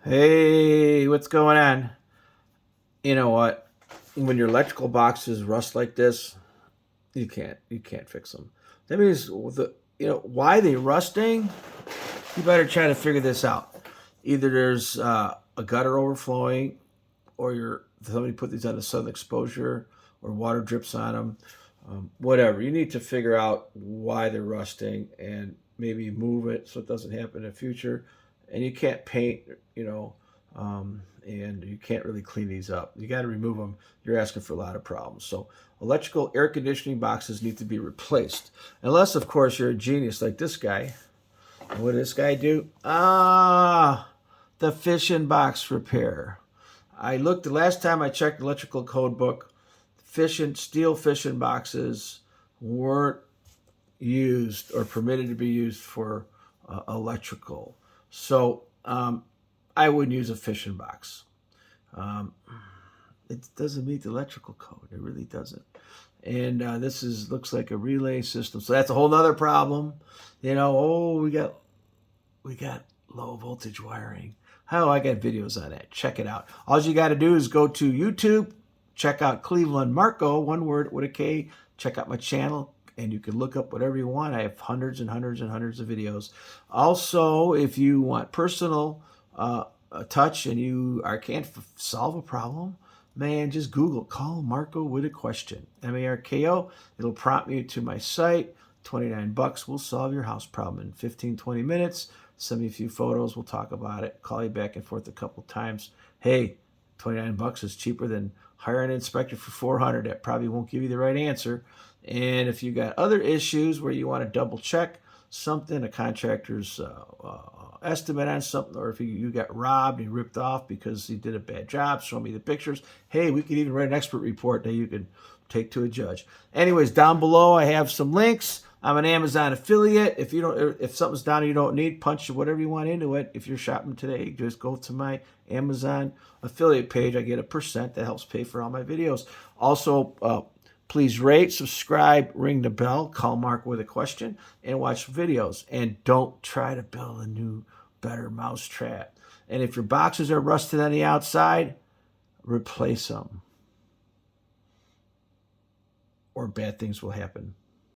Hey, what's going on? You know what? When your electrical boxes rust like this, you can't fix them. That means why they rusting. You better try to figure this out. Either there's a gutter overflowing, or somebody put these on a sudden exposure, or water drips on them. Whatever. You need to figure out why they're rusting and maybe move it so it doesn't happen in the future. And you can't paint, and you can't really clean these up. You got to remove them. You're asking for a lot of problems. So electrical air conditioning boxes need to be replaced, unless of course you're a genius like this guy. And what did this guy do? The fishing box repair. I looked the last time I checked the electrical code book. Steel fishing boxes weren't used or permitted to be used for electrical. So I wouldn't use a fishing box. Um, it doesn't meet the electrical code. It really doesn't. And this looks like a relay system. So that's a whole other problem. We got low voltage wiring. Oh, I got videos on that. Check it out. All you got to do is go to YouTube, check out Clevelandmarko, one word with a K. Check out my channel, and you can look up whatever you want. I have hundreds and hundreds and hundreds of videos. Also, if you want personal touch and you can't solve a problem, man, just Google "Call Marco with a question." Marko. It'll prompt you to my site. $29 will solve your house problem in 15-20 minutes. Send me a few photos. We'll talk about it. Call you back and forth a couple times. Hey, $29 is cheaper than hiring an inspector for $400. That probably won't give you the right answer. And if you got other issues where you want to double check something, a contractor's estimate on something, or if you got robbed and ripped off because he did a bad job, show me the pictures. Hey, we could even write an expert report that you could take to a judge. Anyways, down below I have some links. I'm an Amazon affiliate. If something's down you don't need, punch whatever you want into it. If you're shopping today, just go to my Amazon affiliate page. I get a percent that helps pay for all my videos. Also, please rate, subscribe, ring the bell, call Mark with a question, and watch videos. And don't try to build a new, better mousetrap. And if your boxes are rusted on the outside, replace them, or bad things will happen.